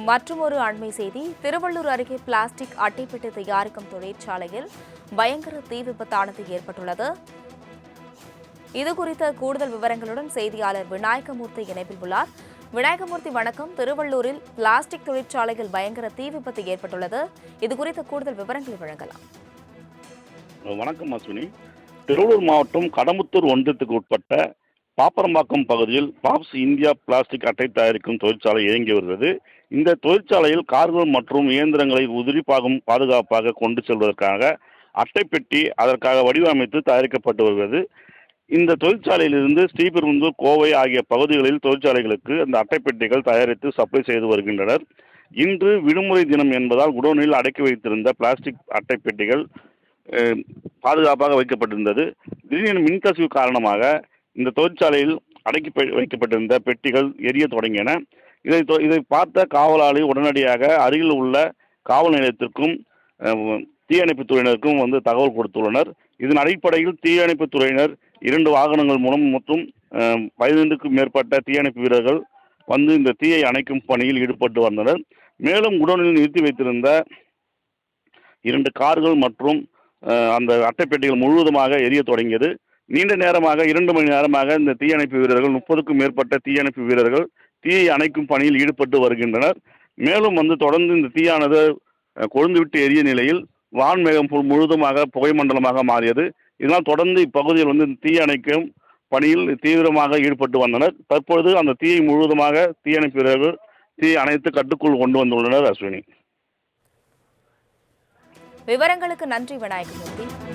மற்றுமொரு அண்மை செய்தி திருவள்ளூர் அருகே பிளாஸ்டிக் அட்டைப்பெட்டி தயாரிக்கும் தொழிற்சாலையில் பயங்கர தீ விபத்தானது ஏற்பட்டுள்ளது. இதுகுறித்த கூடுதல் விவரங்களுடன் செய்தியாளர் விநாயகமூர்த்தி இணைப்பில் உள்ளார். விநாயகமூர்த்தி வணக்கம். திருவள்ளூரில் பிளாஸ்டிக் தொழிற்சாலையில் பயங்கர தீ விபத்து ஏற்பட்டுள்ளது. இதுகுறித்த கூடுதல் விவரங்களை வழங்கலாம். வணக்கம் அஸ்வினி. திருவள்ளூர் மாவட்டம் கடம்பத்தூர் ஒன்றியத்துக்கு உட்பட்ட பாப்பரம்பாக்கம் பகுதியில் பாப்ஸ் இந்தியா பிளாஸ்டிக் அட்டை தயாரிக்கும் தொழிற்சாலை இயங்கி வருகிறது. இந்த தொழிற்சாலையில் கார்கள் மற்றும் இயந்திரங்களை பாதுகாப்பாக கொண்டு செல்வதற்காக அட்டைப்பெட்டி அதற்காக வடிவமைத்து தயாரிக்கப்பட்டு வருகிறது. இந்த தொழிற்சாலையிலிருந்து ஸ்ரீபெரும்புதூர், கோவை ஆகிய பகுதிகளில் தொழிற்சாலைகளுக்கு அந்த அட்டைப்பெட்டிகள் தயாரித்து சப்ளை செய்து வருகின்றனர். இன்று விடுமுறை தினம் என்பதால் குடோனில் அடக்கி வைத்திருந்த பிளாஸ்டிக் அட்டைப்பெட்டிகள் பாதுகாப்பாக வைக்கப்பட்டிருந்தது. திடீரென மின்கசிவு காரணமாக இந்த தொழிற்சாலையில் அடக்கி வைக்கப்பட்டிருந்த பெட்டிகள் எரிய தொடங்கின. இதை பார்த்த காவலாளி உடனடியாக அருகில் உள்ள காவல் நிலையத்திற்கும் தீயணைப்பு துறையினருக்கும் தகவல் கொடுத்துள்ளனர். இதன் அடிப்படையில் தீயணைப்பு துறையினர் 2 வாகனங்கள் மூலம் மற்றும் 15க்கும் மேற்பட்ட தீயணைப்பு வீரர்கள் இந்த தீயை அணைக்கும் பணியில் ஈடுபட்டு வந்தனர். மேலும் குடோனில் நிறுத்தி வைத்திருந்த 2 கார்கள் மற்றும் அந்த அட்டைப்பெட்டிகள் முழுவதுமாக எரிய தொடங்கியது. நீண்ட நேரமாக 2 மணி நேரமாக இந்த தீயணைப்பு வீரர்கள் 30க்கும் மேற்பட்ட தீயணைப்பு வீரர்கள் தீயை அணைக்கும் பணியில் ஈடுபட்டு வருகின்றனர். மேலும் தொடர்ந்து இந்த தீயானது கொழுந்துவிட்டு எரிய நிலையில் வான்மேகம் முழுவதுமாக புகை மண்டலமாக மாறியது. இதனால் தொடர்ந்து இப்பகுதியில் தீ அணைக்கும் பணியில் தீவிரமாக ஈடுபட்டு வந்தனர். தற்பொழுது அந்த தீயை முழுவதுமாக தீயணைப்பு வீரர்கள் தீயை அணைத்து கட்டுக்குள் கொண்டு வந்துள்ளனர். அஸ்வினி, விவரங்களுக்கு நன்றி விநாயகமூர்த்தி.